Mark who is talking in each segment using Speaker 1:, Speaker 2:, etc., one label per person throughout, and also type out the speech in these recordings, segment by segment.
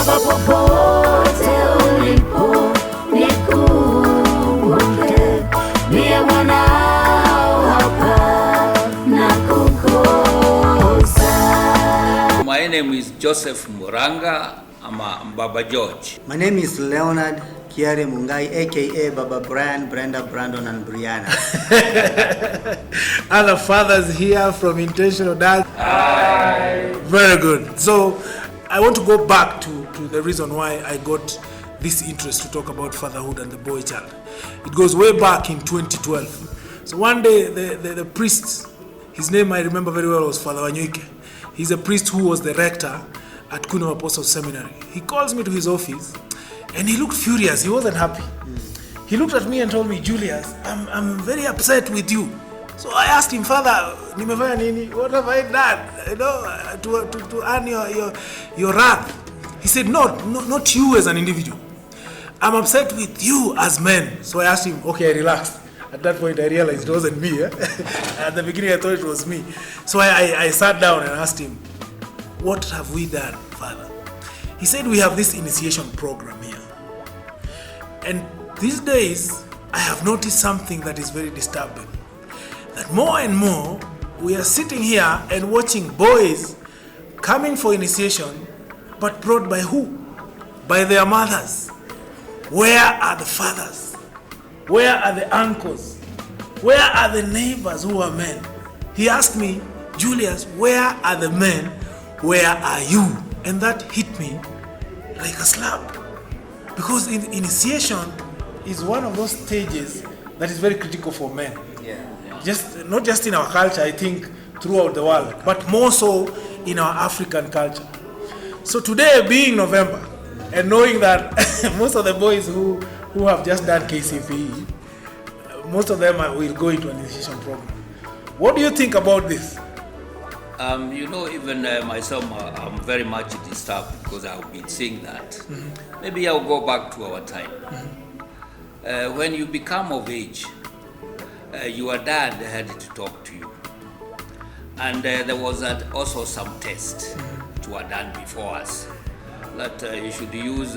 Speaker 1: Baba, popote ulipo nikumbuke, mie mwanao hapa nakukosa.
Speaker 2: My name is Joseph Muranga. I'm Baba George.
Speaker 3: My name is Leonard Kiare Mungai, aka Baba Brian, Brenda, Brandon, and Brianna.
Speaker 4: Other fathers here from Intentional Dad. Hi. Very good. So I want to go back to the reason why I got this interest to talk about fatherhood and the boy child. It goes way back in 2012. So one day the priest, his name I remember very well was Father Wanyuike. He's a priest who was the rector at Kuno Apostles Seminary. He calls me to his office and he looked furious. He wasn't happy. He looked at me and told me, Julius, I'm very upset with you. So I asked him, Father, nimefanya nini? What have I done? You know, to earn your wrath? He said, no, not you as an individual. I'm upset with you as men. So I asked him, okay, I relaxed. At that point, I realized it wasn't me. At the beginning, I thought it was me. So I sat down and asked him, what have we done, Father? He said, we have this initiation program here. And these days, I have noticed something that is very disturbing. That more and more, we are sitting here and watching boys coming for initiation, but brought by who? By their mothers. Where are the fathers? Where are the uncles? Where are the neighbors who are men? He asked me, Julius, where are the men? Where are you? And that hit me like a slap. Because initiation is one of those stages that is very critical for men. Not just in our culture, I think throughout the world, but more so in our African culture. So today being November, and knowing that most of the boys who have just done KCPE, most of them will go into an initiation program. What do you think about this?
Speaker 2: You know, even myself, I'm very much disturbed because I've been seeing that. Mm-hmm. Maybe I'll go back to our time. Mm-hmm. When you become of age, your dad had to talk to you. And there was also some tests which were done before us. That you should use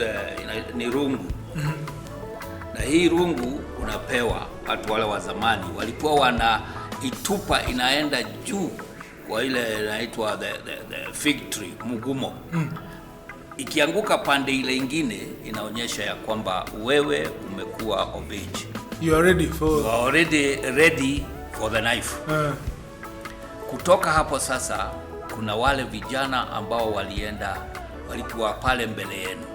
Speaker 2: ni rungu. Mm-hmm. Na hii rungu unapewa, watu wale wa zamani walikuwa wanaitupa inaenda juu kwa ile inaitwa the fig tree, mugumo. Ikianguka pande ile ingine inaonyesha ya kwamba wewe umekuwa of age.
Speaker 4: You are
Speaker 2: already ready for the knife. Kutoka hapo sasa kuna wale vijana ambao walikuwa pale mbele yenu.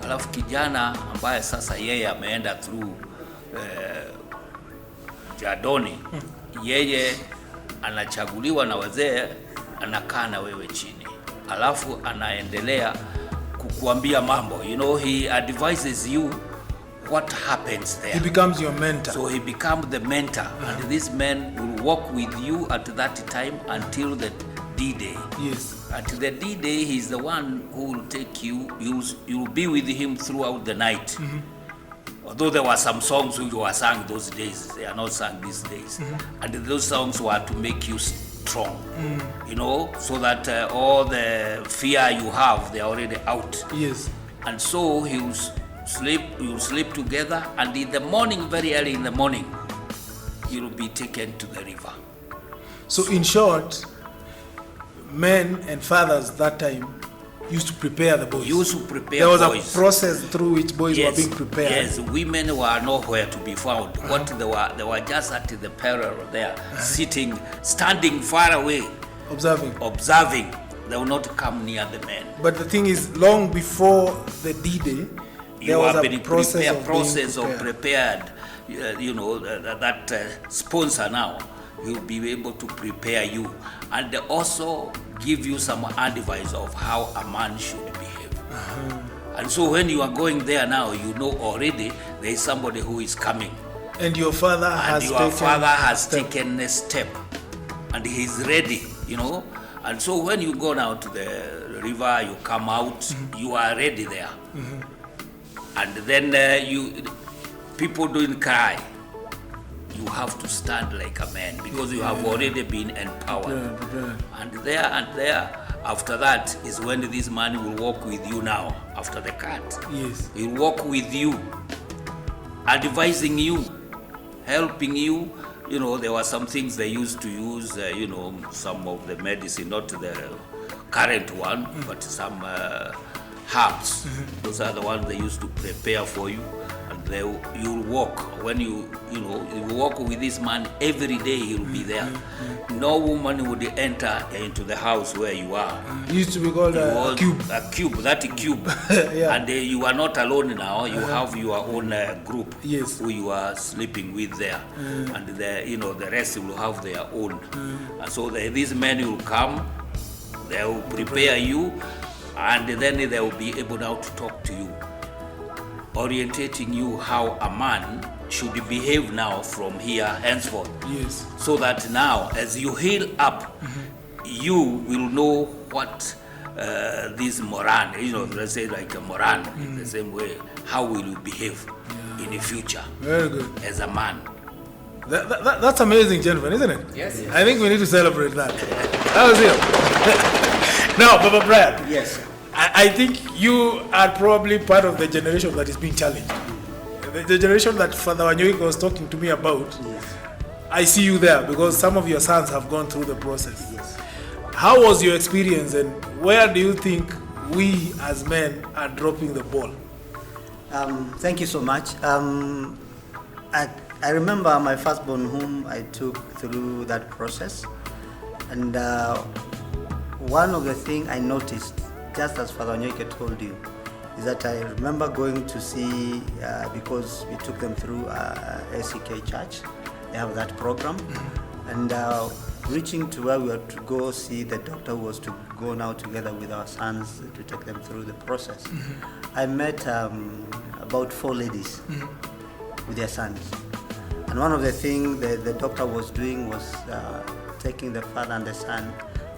Speaker 2: Alafu kijana ambaye sasa yeye ameenda through jadoni, yeye anachaguliwa na wazee, anakaa na wewe chini. Alafu anaendelea kukuambia mambo. You know, he advises you what happens there.
Speaker 4: He becomes your mentor.
Speaker 2: So he becomes the mentor. And this man will walk with you at that time until the D-Day.
Speaker 4: Yes.
Speaker 2: At the D-Day, he's the one who will take you. You'll be with him throughout the night. Mm-hmm. Although there were some songs which were sung those days, they are not sung these days. Mm-hmm. And those songs were to make you strong, you know, so that all the fear you have, they are already out.
Speaker 4: Yes.
Speaker 2: And so you'll sleep together, and in the morning, very early in the morning, you'll be taken to the river.
Speaker 4: So in short, men and fathers that time used to prepare the boys. There was
Speaker 2: boys.
Speaker 4: A process through which boys were being prepared.
Speaker 2: Yes, women were nowhere to be found. What they were just at the peril there, standing far away, observing. They will not come near the men.
Speaker 4: But the thing is, long before the D-Day, there was a process of prepared.
Speaker 2: You know, that sponsor now will be able to prepare you and also give you some advice of how a man should behave. And so when you are going there now, you know already there is somebody who is coming.
Speaker 4: And your father has
Speaker 2: taken a step and he's ready, you know. And so when you go now to the river, you come out, you are ready there. And then people don't cry. You have to stand like a man because you have already been empowered. And there After that is when this man will walk with you now, after the cut.
Speaker 4: Yes.
Speaker 2: He'll walk with you, advising you, helping you. You know, there were some things they used to use, you know, some of the medicine, not the current one, but some herbs. Those are the ones they used to prepare for you. And you'll walk. When you walk with this man every day, he'll be there. No woman would enter into the house where you are.
Speaker 4: It used to be called a cube.
Speaker 2: A cube, that cube.
Speaker 4: Yeah.
Speaker 2: And you are not alone now. You have your own group,
Speaker 4: yes,
Speaker 2: who you are sleeping with there. And the rest will have their own. And so these men will come, they will prepare you, and then they will be able now to talk to you, orientating you how a man should behave now from here henceforth.
Speaker 4: Yes.
Speaker 2: So that now, as you heal up, you will know what this moran, let's say like a moran, in the same way, how will you behave in the future.
Speaker 4: Very good.
Speaker 2: As a man.
Speaker 4: That's amazing, gentlemen, isn't it?
Speaker 3: Yes.
Speaker 4: I think we need to celebrate that. That was it. Now, Baba Brian.
Speaker 3: Yes.
Speaker 4: I think you are probably part of the generation that is being challenged. The generation that Father Mwajuli was talking to me about.
Speaker 3: Yes.
Speaker 4: I see you there because some of your sons have gone through the process.
Speaker 3: Yes.
Speaker 4: How was your experience, and where do you think we as men are dropping the ball?
Speaker 3: Thank you so much. I remember my firstborn whom I took through that process, and one of the things I noticed, just as Father Mwajuli told you, is that I remember going to see, because we took them through ACK Church, they have that program, and reaching to where we were to go see the doctor who was to go now together with our sons to take them through the process. I met about 4 ladies with their sons. And one of the things the doctor was doing was taking the father and the son,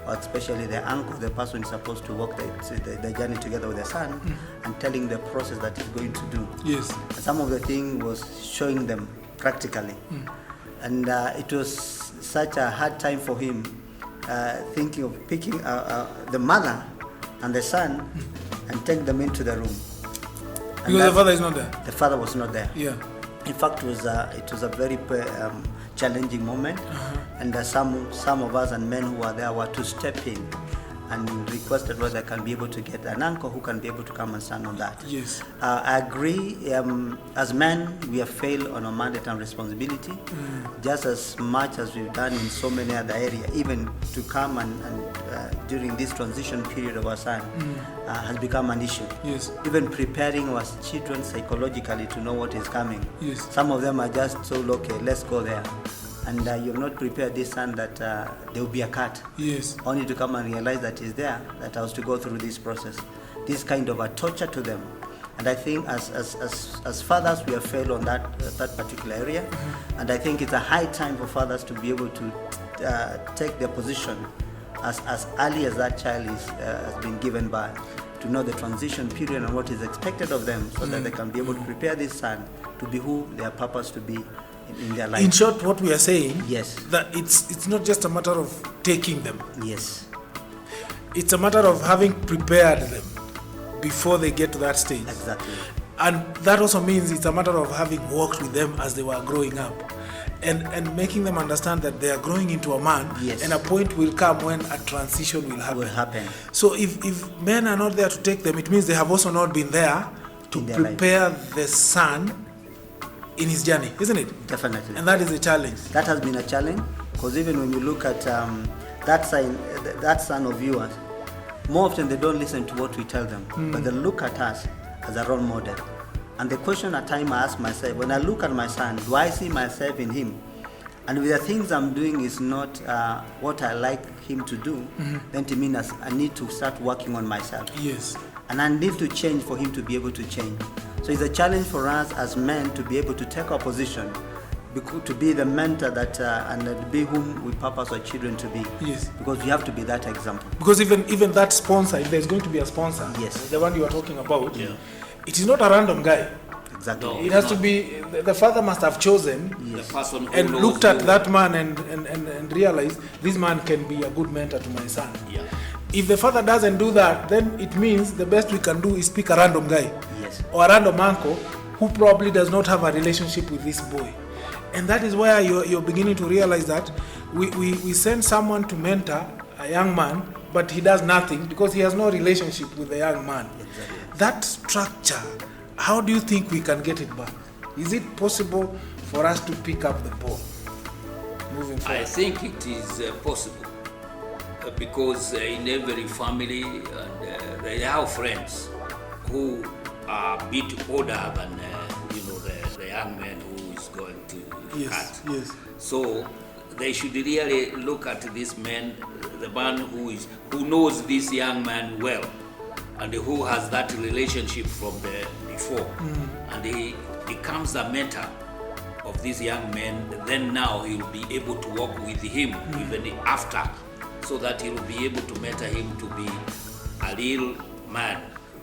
Speaker 3: or especially the uncle, the person is supposed to walk the journey together with the son, and telling the process that he's going to do.
Speaker 4: Yes.
Speaker 3: And some of the things was showing them practically. And it was such a hard time for him, thinking of picking the mother and the son and take them into the room. And
Speaker 4: Because the father is not there.
Speaker 3: the father was not there.
Speaker 4: Yeah.
Speaker 3: In fact, it was a very challenging moment, and some of us and men who were there were to step in and requested whether they can be able to get an uncle who can be able to come and stand on that.
Speaker 4: Yes.
Speaker 3: I agree. As men, we have failed on our mandate and responsibility, just as much as we've done in so many other areas. Even to come and during this transition period of our son has become an issue.
Speaker 4: Yes.
Speaker 3: Even preparing our children psychologically to know what is coming.
Speaker 4: Yes.
Speaker 3: Some of them are just told, okay, let's go there. And you have not prepared this son that there will be a cut.
Speaker 4: Yes.
Speaker 3: Only to come and realize that he's there, that I was to go through this process. This kind of a torture to them. And I think as fathers, we have failed on that particular area. And I think it's a high time for fathers to be able to take their position as early as that child has been given birth, to know the transition period and what is expected of them, so that they can be able to prepare this son to be who they are purposed to be in their life.
Speaker 4: In short, what we are saying,
Speaker 3: Yes.
Speaker 4: that it's not just a matter of taking them.
Speaker 3: Yes,
Speaker 4: It's a matter of having prepared them before they get to that stage.
Speaker 3: exactly.
Speaker 4: And that also means it's a matter of having walked with them as they were growing up, and making them understand that they are growing into a man,
Speaker 3: Yes.
Speaker 4: and a point will come when a transition will happen.
Speaker 3: Will happen.
Speaker 4: So if men are not there to take them, it means they have also not been there to
Speaker 3: In their life.
Speaker 4: prepare the son in his journey, isn't it?
Speaker 3: Definitely.
Speaker 4: And that is a challenge.
Speaker 3: That has been a challenge, because even when you look at that son of yours, more often they don't listen to what we tell them, but they look at us as a role model. And the question at times I ask myself, when I look at my son, do I see myself in him? And if the things I'm doing is not what I like him to do, then it means I need to start working on myself.
Speaker 4: Yes.
Speaker 3: And I need to change for him to be able to change. So it's a challenge for us as men to be able to take our position, to be the mentor that and to be whom we purpose our children to be.
Speaker 4: Yes.
Speaker 3: Because we have to be that example.
Speaker 4: Because even that sponsor, if there's going to be a sponsor,
Speaker 3: Yes.
Speaker 4: the one you are talking about, it is not a random guy.
Speaker 3: Exactly.
Speaker 2: No.
Speaker 4: It has to be, the father must have chosen
Speaker 2: The person who
Speaker 4: and
Speaker 2: knows
Speaker 4: looked at
Speaker 2: you.
Speaker 4: that man and realized this man can be a good mentor to my son.
Speaker 2: Yeah.
Speaker 4: If the father doesn't do that, then it means the best we can do is pick a random guy.
Speaker 3: Yes.
Speaker 4: Or a random uncle who probably does not have a relationship with this boy. And that is where you're beginning to realize that we send someone to mentor a young man, but he does nothing because he has no relationship with the young man.
Speaker 3: Exactly.
Speaker 4: That structure, how do you think we can get it back? Is it possible for us to pick up the ball moving forward?
Speaker 2: I think it is possible because in every family they have friends who are a bit older than the young man who is going to cut.
Speaker 4: Yes.
Speaker 2: So they should really look at this man, the man who knows this young man well, and who has that relationship from the before, and he becomes a mentor of this young man. Then now he will be able to work with him even after, so that he will be able to mentor him to be a real man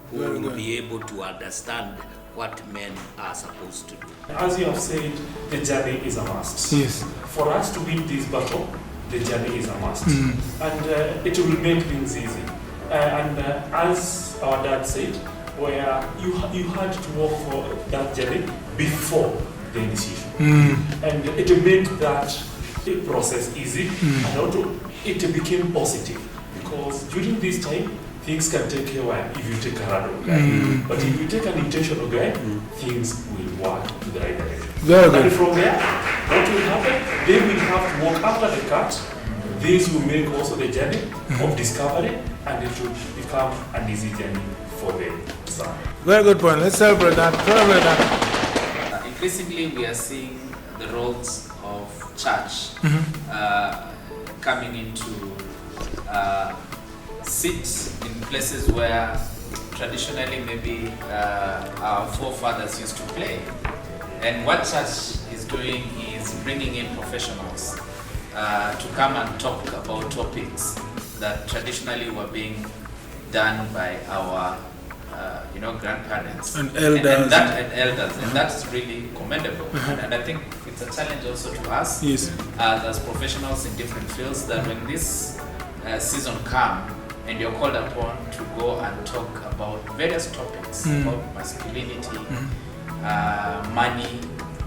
Speaker 2: who will be able to understand what men are supposed to do.
Speaker 5: As you have said, the journey is a must.
Speaker 4: Yes.
Speaker 5: For us to win this battle, the journey is a must. And it will make things easy. And as our dad said, where you had to work for that journey before the initiation. And it made that process easy, and also it became positive, because during this time things can take a while if you take a random guy. But if you take an intentional guy, things will work to the right direction.
Speaker 4: Very good.
Speaker 5: And from there, what will happen? They will have to work after the cut. This will make also the journey of discovery, and it will become an easy journey for the son.
Speaker 4: Very good point. Let's celebrate that. Celebrate that.
Speaker 6: Increasingly, we are seeing the roles of church coming into sit in places where traditionally maybe our forefathers used to play. And what church is doing is bringing in professionals to come and talk about topics that traditionally were being done by our grandparents
Speaker 4: and elders.
Speaker 6: And elders, and that's really commendable. And I think it's a challenge also to us as professionals in different fields, that when this season comes and you're called upon to go and talk about various topics about masculinity, money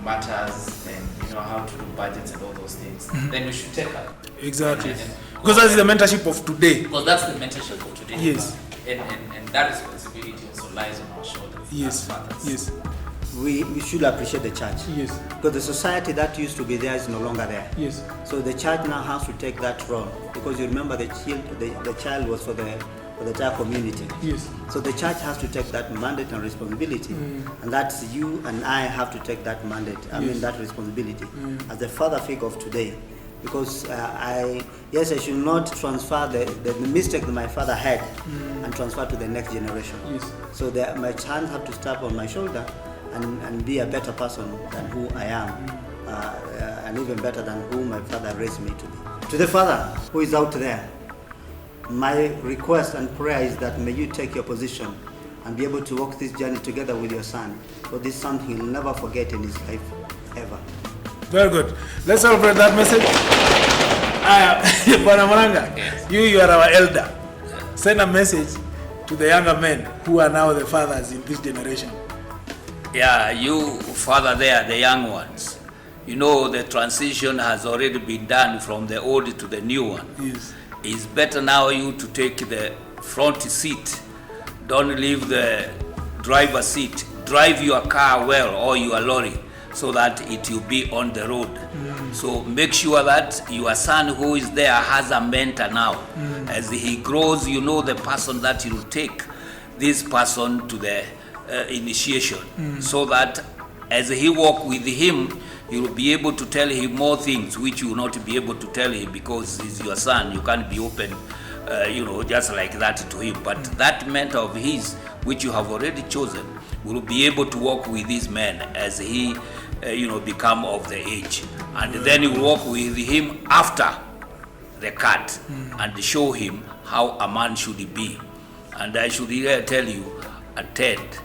Speaker 6: matters, and how to do budgets and all those things, then we should take up.
Speaker 4: Exactly. Because that's the mentorship of today.
Speaker 6: Because that's the mentorship of today.
Speaker 4: Yes.
Speaker 6: And that responsibility also lies on our shoulders.
Speaker 4: Yes.
Speaker 6: As fathers.
Speaker 4: Yes.
Speaker 3: We should appreciate the church.
Speaker 4: Yes.
Speaker 3: Because the society that used to be there is no longer there.
Speaker 4: Yes.
Speaker 3: So the church now has to take that role, because you remember the child was for the entire community.
Speaker 4: Yes.
Speaker 3: So the church has to take that mandate and responsibility, and that's you and I have to take that mandate. I mean that responsibility as the father figure of today, because I should not transfer the mistake that my father had and transfer to the next generation.
Speaker 4: Yes.
Speaker 3: So my children have to step on my shoulder and be a better person than who I am, and even better than who my father raised me to be. To the father who is out there, my request and prayer is that may you take your position and be able to walk this journey together with your son, for this is something he'll never forget in his life, ever.
Speaker 4: Very good. Let's celebrate that message. Bwana Maranga, you are our elder. Send a message to the younger men who are now the fathers in this generation.
Speaker 2: Yeah, you father there, the young ones. The transition has already been done from the old to the new one.
Speaker 4: Yes.
Speaker 2: It's better now you to take the front seat. Don't leave the driver's seat. Drive your car well, or your lorry, so that it will be on the road. So make sure that your son who is there has a mentor now. As he grows, the person that you will take this person to the initiation, so that as he walk with him, you will be able to tell him more things which you will not be able to tell him, because he's your son. You can't be open, just like that to him. But that mentor of his, which you have already chosen, will be able to walk with this man as he, become of the age. And then you walk with him after the cut and show him how a man should be. And I should tell you, attend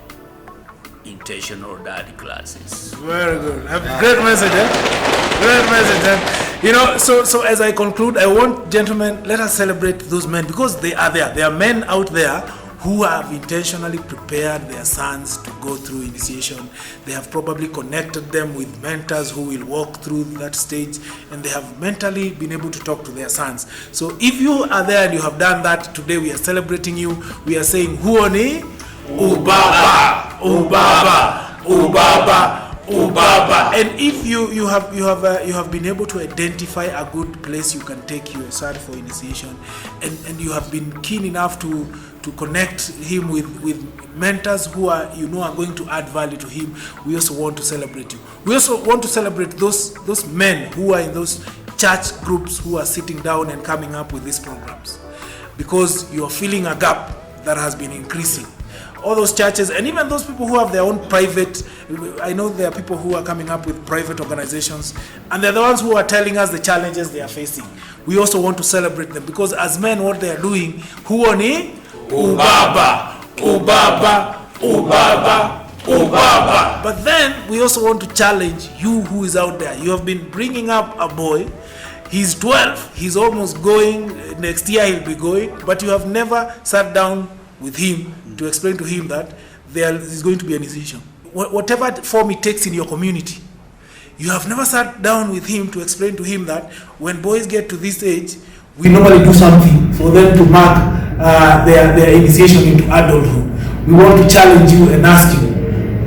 Speaker 2: intentional daddy classes.
Speaker 4: Very good. Great message, eh? Great message, eh? You know, so as I conclude, I want, gentlemen, let us celebrate those men, because they are there. There are men out there who have intentionally prepared their sons to go through initiation. They have probably connected them with mentors who will walk through that stage, and they have mentally been able to talk to their sons. So if you are there and you have done that, today we are celebrating you. We are saying, Huoni? Ubaba, Ubaba, Ubaba, Ubaba. And if you have been able to identify a good place you can take your son for initiation, and you have been keen enough to connect him with mentors who are going to add value to him, we also want to celebrate you. We also want to celebrate those men who are in those church groups who are sitting down and coming up with these programs, because you are filling a gap that has been increasing. All those churches, and even those people who have their own private, I know there are people who are coming up with private organizations, and they're the ones who are telling us the challenges they are facing. We also want to celebrate them, because as men, what they are doing, Huoni? Ubaba, Ubaba, Ubaba, Ubaba. But then we also want to challenge you who is out there. You have been bringing up a boy. He's 12. He's almost going. Next year he'll be going. But you have never sat down with him to explain to him that there is going to be an initiation. Whatever form it takes in your community, you have never sat down with him to explain to him that when boys get to this age, we normally do something for them to mark their initiation into adulthood. We want to challenge you and ask you,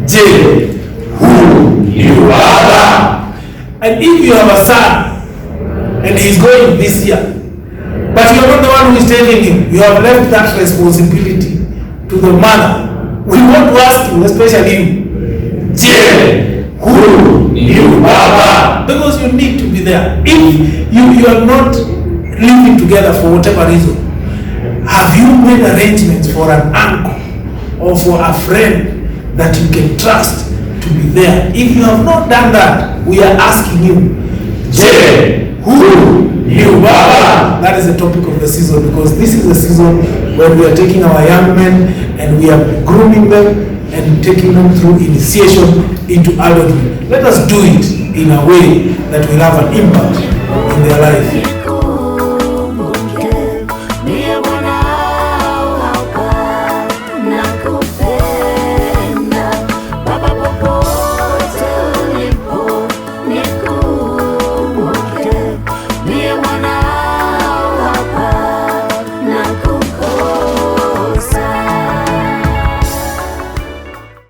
Speaker 4: Je, who you are? And if you have a son and he's going this year, but you're not the one who is taking him, you have left that responsibility to the mother. We want to ask you, especially you, Je, who you are? Because you need to be there. If you are not living together for whatever reason, have you made arrangements for an uncle or for a friend that you can trust to be there? If you have not done that, we are asking you, Je, who you are? That is the topic of the season, because this is the season where we are taking our young men and we are grooming them and taking them through initiation into adulthood. Let us do it in a way that will have an impact in their